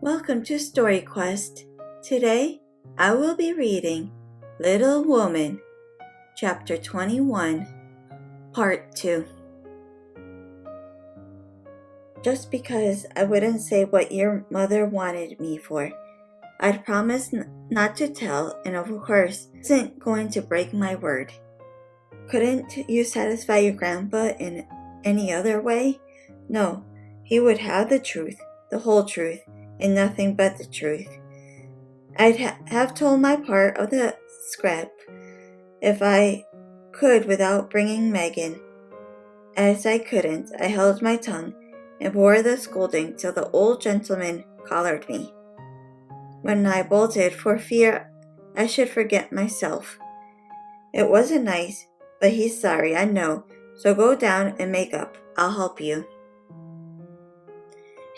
Welcome to Story Quest. Today, I will be reading Little Woman, Chapter 21, Part 2. Just because I wouldn't say what your mother wanted me for, I'd promised not to tell, and of course, isn't going to break my word. Couldn't you satisfy your grandpa in any other way? No, he would have the truth, the whole truth, and nothing but the truth. I'd have told my part of the scrap if I could without bringing Megan. As I couldn't, I held my tongue and bore the scolding till the old gentleman collared me, when I bolted for fear I should forget myself. It wasn't nice, but he's sorry, I know, so go down and make up. I'll help you.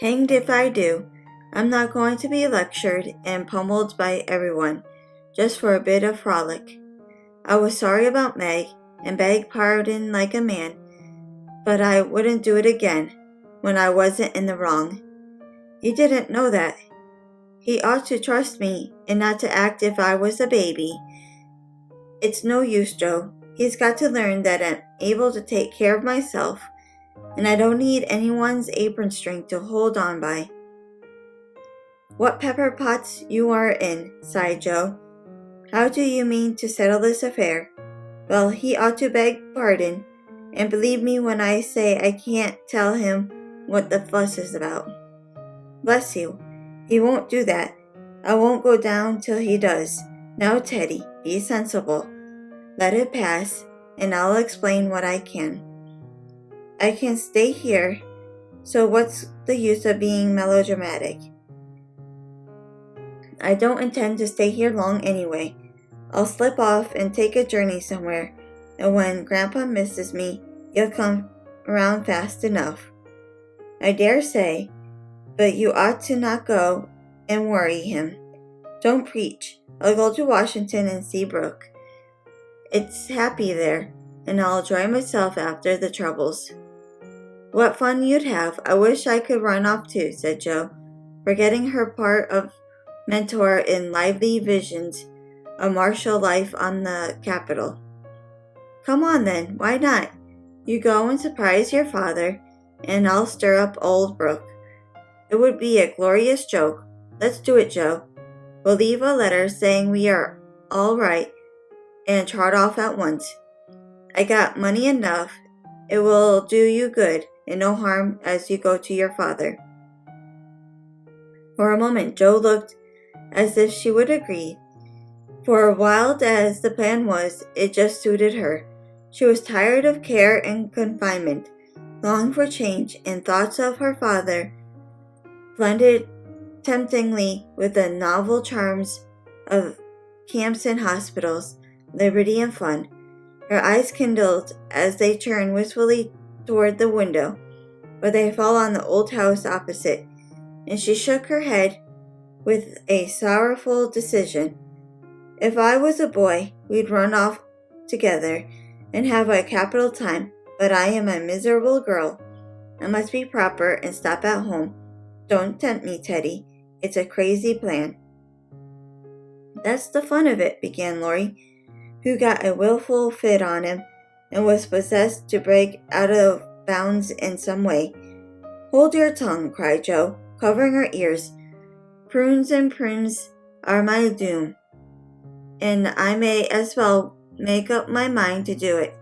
Hanged if I do. I'm not going to be lectured and pummeled by everyone, just for a bit of frolic. I was sorry about Meg, and begged pardon like a man, but I wouldn't do it again, when I wasn't in the wrong. He didn't know that. He ought to trust me, and not to act if I was a baby. It's no use, Joe. He's got to learn that I'm able to take care of myself, and I don't need anyone's apron string to hold on by. What pepper pots you are in, sighed Joe. How do you mean to settle this affair? Well, he ought to beg pardon, and believe me when I say I can't tell him what the fuss is about. Bless you, he won't do that. I won't go down till he does. Now, Teddy, be sensible. Let it pass, and I'll explain what I can. I can stay here, so what's the use of being melodramatic? I don't intend to stay here long anyway. I'll slip off and take a journey somewhere, and when Grandpa misses me, he'll come around fast enough. I dare say, but you ought to not go and worry him. Don't preach. I'll go to Washington and see Brooke. It's happy there, and I'll enjoy myself after the troubles. What fun you'd have. I wish I could run off too, said Joe, forgetting her part of mentor in lively visions of martial life on the Capitol. Come on then, why not? You go and surprise your father, and I'll stir up old Brooke. It would be a glorious joke. Let's do it, Joe. We'll leave a letter saying we are all right and trot off at once. I got money enough. It will do you good and no harm as you go to your father. For a moment, Joe looked as if she would agree. For wild as the plan was, it just suited her. She was tired of care and confinement, longed for change, and thoughts of her father blended temptingly with the novel charms of camps and hospitals, liberty and fun. Her eyes kindled as they turned wistfully toward the window, but they fell on the old house opposite, and she shook her head with a sorrowful decision. If I was a boy, we'd run off together and have a capital time, but I am a miserable girl. I must be proper and stop at home. Don't tempt me, Teddy. It's a crazy plan. That's the fun of it, began Laurie, who got a willful fit on him and was possessed to break out of bounds in some way. Hold your tongue, cried Joe, covering her ears. Prunes and prunes are my doom, and I may as well make up my mind to do it.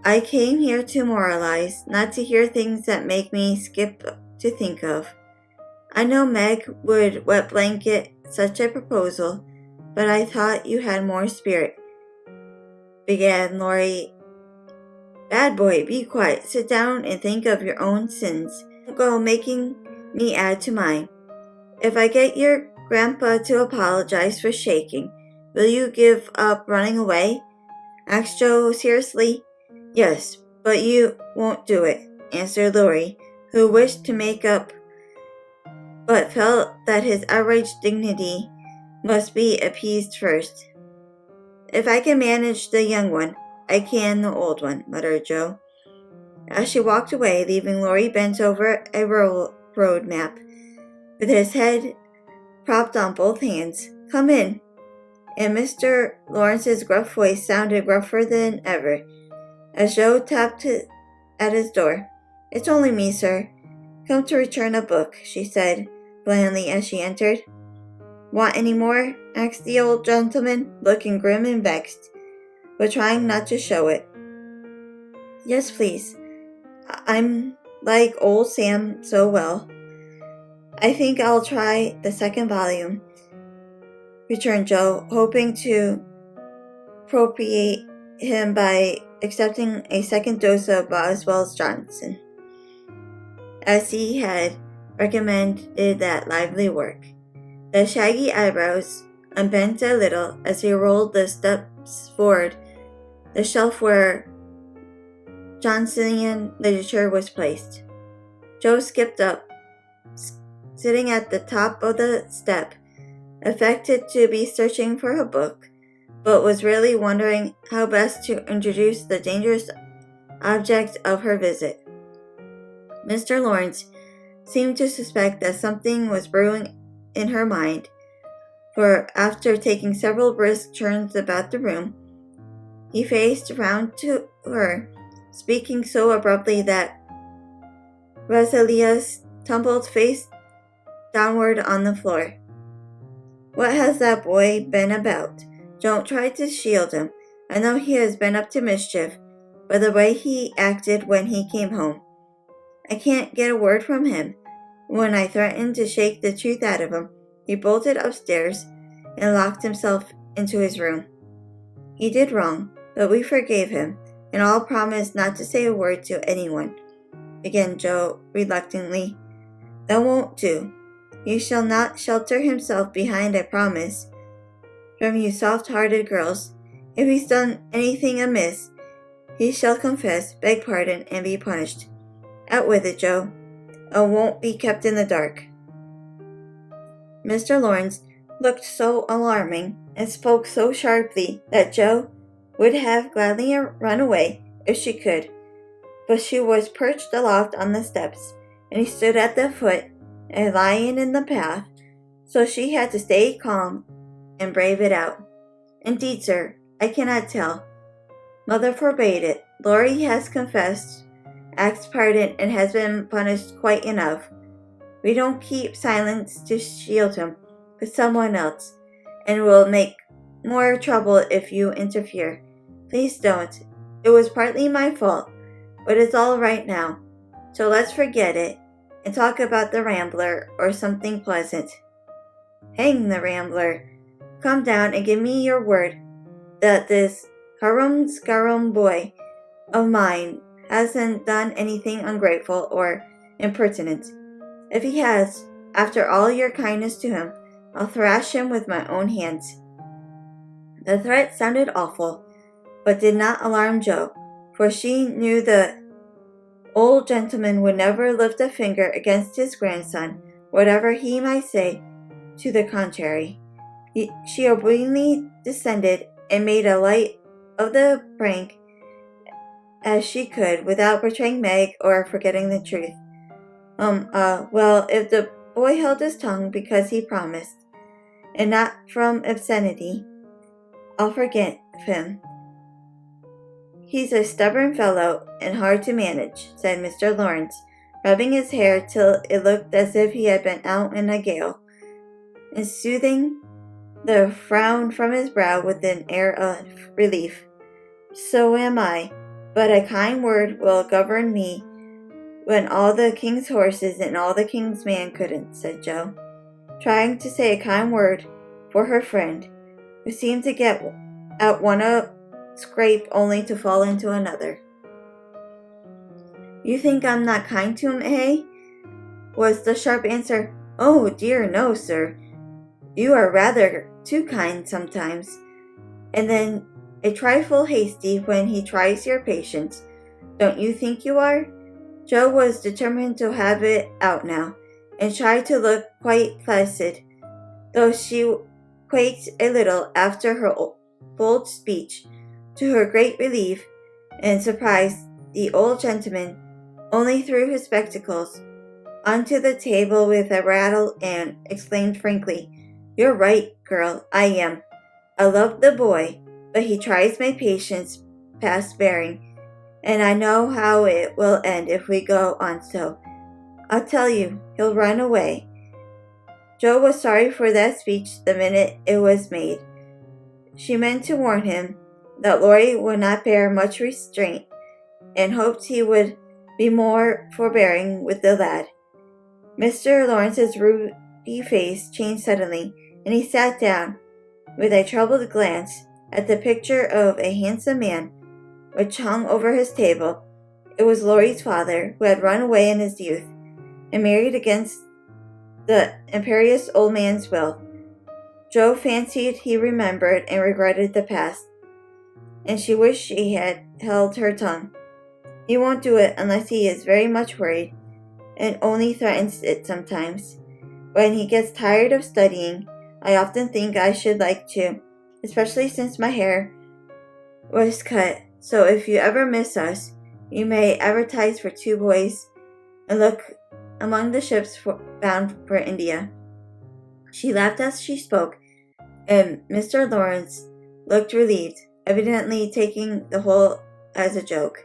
I came here to moralize, not to hear things that make me skip to think of. I know Meg would wet blanket such a proposal, but I thought you had more spirit, began Laurie. Bad boy, be quiet. Sit down and think of your own sins. Don't go making me add to mine. If I get your grandpa to apologize for shaking, will you give up running away? Asked Joe seriously. Yes, but you won't do it, answered Laurie, who wished to make up, but felt that his outraged dignity must be appeased first. If I can manage the young one, I can the old one, muttered Joe, as she walked away, leaving Laurie bent over a road map. with his head propped on both hands. "Come in." And Mr. Lawrence's gruff voice sounded gruffer than ever as Joe tapped at his door. "It's only me, sir. Come to return a book," she said blandly as she entered. "Want any more?" asked the old gentleman, looking grim and vexed, but trying not to show it. "Yes, please. I'm like old Sam so well. I think I'll try the second volume," returned Joe, hoping to propitiate him by accepting a second dose of Boswell's Johnson, as he had recommended that lively work. The shaggy eyebrows unbent a little as he rolled the steps forward the shelf where Johnsonian literature was placed. Joe skipped up, sitting at the top of the step, affected to be searching for a book, but was really wondering how best to introduce the dangerous object of her visit. Mr. Lawrence seemed to suspect that something was brewing in her mind, for after taking several brisk turns about the room, he faced round to her, speaking so abruptly that Rosalia tumbled face downward on the floor. "What has that boy been about?" Joe tried to shield him. "I know he has been up to mischief, but the way he acted when he came home. I can't get a word from him. When I threatened to shake the truth out of him, he bolted upstairs and locked himself into his room. He did wrong, but we forgave him, and all promised not to say a word to anyone," began Joe reluctantly. "That won't do. He shall not shelter himself behind a promise from you soft-hearted girls. If he's done anything amiss, he shall confess, beg pardon, and be punished. Out with it, Joe. I won't be kept in the dark." Mr. Lawrence looked so alarming and spoke so sharply that Joe would have gladly run away if she could, but she was perched aloft on the steps, and he stood at the foot, a lion in the path, so she had to stay calm and brave it out. "Indeed, sir, I cannot tell. Mother forbade it. Laurie has confessed, asked pardon, and has been punished quite enough. We don't keep silence to shield him, but someone else, and will make more trouble if you interfere. Please don't. It was partly my fault, but it's all right now. So let's forget it and talk about the Rambler or something pleasant." "Hang the Rambler. Come down and give me your word that this harum-scarum boy of mine hasn't done anything ungrateful or impertinent. If he has, after all your kindness to him, I'll thrash him with my own hands." The threat sounded awful, but did not alarm Joe, for she knew the old gentleman would never lift a finger against his grandson, whatever he might say to the contrary. She obediently descended and made a light of the prank as she could without betraying Meg or forgetting the truth. Well, if the boy held his tongue because he promised, and not from obscenity, I'll forgive him. He's a stubborn fellow and hard to manage," said Mr. Lawrence, rubbing his hair till it looked as if he had been out in a gale, and soothing the frown from his brow with an air of relief. "So am I, but a kind word will govern me when all the king's horses and all the king's men couldn't," said Joe, trying to say a kind word for her friend, who seemed to get out one scrape only to fall into another. "You think I'm not kind to him, eh?" was the sharp answer. "Oh, dear no, sir. You are rather too kind sometimes, and then a trifle hasty when he tries your patience. Don't you think you are?" Joe was determined to have it out now, and tried to look quite placid, though she quaked a little after her bold speech. To her great relief and surprise, the old gentleman only threw his spectacles onto the table with a rattle and exclaimed frankly, "You're right, girl, I am. I love the boy, but he tries my patience past bearing, and I know how it will end if we go on so. I'll tell you, he'll run away." Joe was sorry for that speech the minute it was made. She meant to warn him that Laurie would not bear much restraint, and hoped he would be more forbearing with the lad. Mr. Lawrence's ruddy face changed suddenly, and he sat down with a troubled glance at the picture of a handsome man which hung over his table. It was Laurie's father, who had run away in his youth and married against the imperious old man's will. Joe fancied he remembered and regretted the past, and she wished she had held her tongue. He won't do it unless he is very much worried, and only threatens it sometimes. When he gets tired of studying, I often think I should like to, especially since my hair was cut. So if you ever miss us, you may advertise for 2 boys and look among the ships bound for India. She laughed as she spoke, and Mr. Lawrence looked relieved, evidently taking the whole as a joke.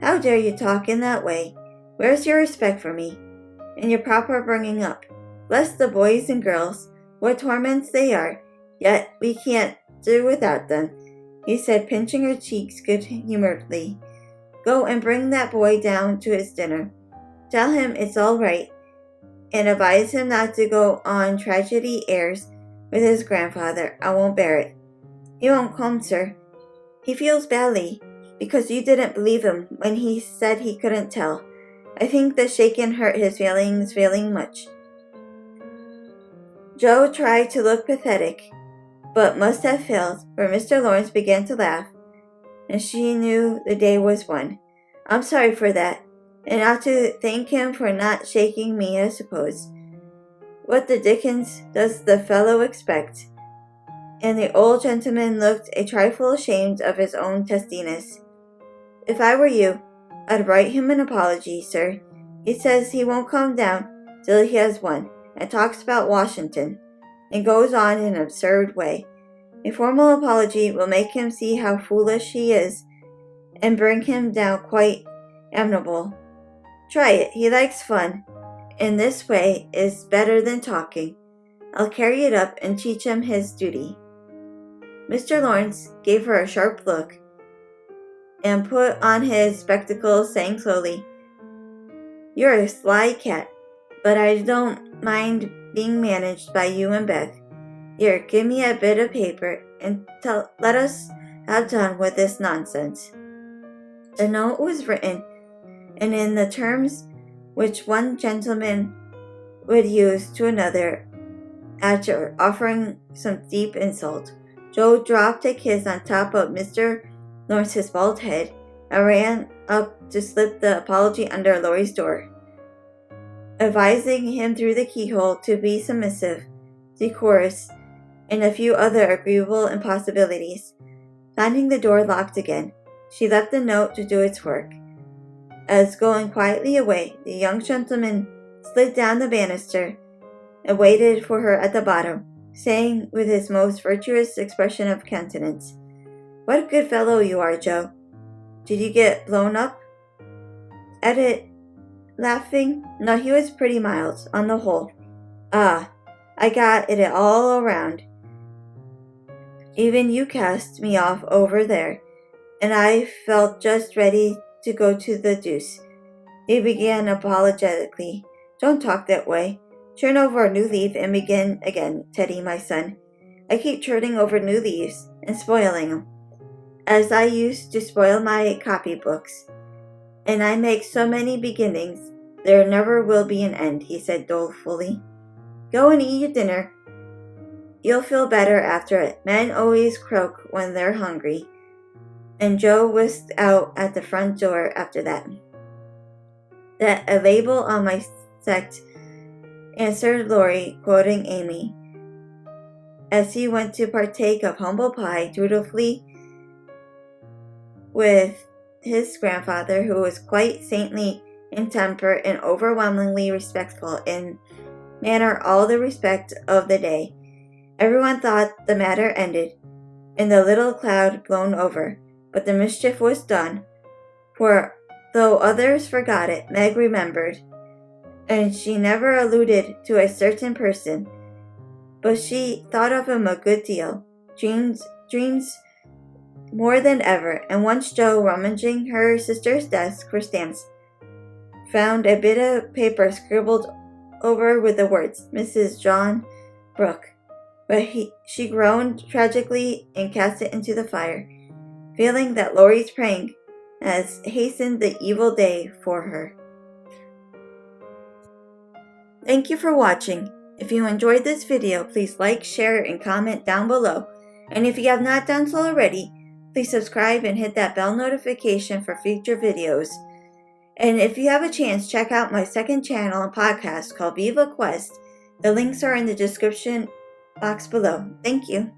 "How dare you talk in that way? Where's your respect for me, and your proper bringing up? Bless the boys and girls, what torments they are, yet we can't do without them," he said, pinching her cheeks good-humoredly. "Go and bring that boy down to his dinner. Tell him it's all right, and advise him not to go on tragedy airs with his grandfather. I won't bear it." "He won't come, sir. He feels badly, because you didn't believe him when he said he couldn't tell. I think the shaking hurt his feelings much." Joe tried to look pathetic, but must have failed, for Mr. Lawrence began to laugh, and she knew the day was won. "I'm sorry for that, and ought to thank him for not shaking me, I suppose. What the dickens does the fellow expect?" And the old gentleman looked a trifle ashamed of his own testiness. "If I were you, I'd write him an apology, sir. He says he won't come down till he has won, and talks about Washington, and goes on in an absurd way. A formal apology will make him see how foolish he is, and bring him down quite amiable. Try it. He likes fun, and this way is better than talking. I'll carry it up and teach him his duty." Mr. Lawrence gave her a sharp look, and put on his spectacles, saying slowly, "You're a sly cat, but I don't mind being managed by you and Beth. Here, give me a bit of paper, and let us have done with this nonsense." The note was written, and in the terms which one gentleman would use to another after offering some deep insult. Joe dropped a kiss on top of Mr. Lawrence's bald head and ran up to slip the apology under Laurie's door, advising him through the keyhole to be submissive, decorous, and a few other agreeable impossibilities. Finding the door locked again, she left the note to do its work. As going quietly away, the young gentleman slid down the banister and waited for her at the bottom, saying with his most virtuous expression of countenance, "What a good fellow you are, Joe. Did you get blown up at it?" Laughing. "No, he was pretty mild, on the whole." "Ah, I got it all around. Even you cast me off over there, and I felt just ready to go to the deuce." He began apologetically. "Don't talk that way. Turn over a new leaf and begin again, Teddy, my son. I keep turning over new leaves and spoiling them, as I used to spoil my copybooks. And I make so many beginnings, there never will be an end," he said dolefully. "Go and eat your dinner. You'll feel better after it. Men always croak when they're hungry." And Joe whisked out at the front door after that. "That a label on my sect," answered Laurie, quoting Amy, as he went to partake of humble pie dutifully with his grandfather, who was quite saintly in temper and overwhelmingly respectful in manner all the respect of the day. Everyone thought the matter ended, and the little cloud blown over, but the mischief was done, for though others forgot it, Meg remembered, and she never alluded to a certain person, but she thought of him a good deal, dreams more than ever, and once Jo, rummaging her sister's desk for stamps, found a bit of paper scribbled over with the words, Mrs. John Brooke. But she groaned tragically and cast it into the fire, feeling that Laurie's prank has hastened the evil day for her. Thank you for watching. If you enjoyed this video, please like, share, and comment down below. And if you have not done so already, please subscribe and hit that bell notification for future videos. And if you have a chance, check out my second channel and podcast called Viva Quest. The links are in the description box below. Thank you.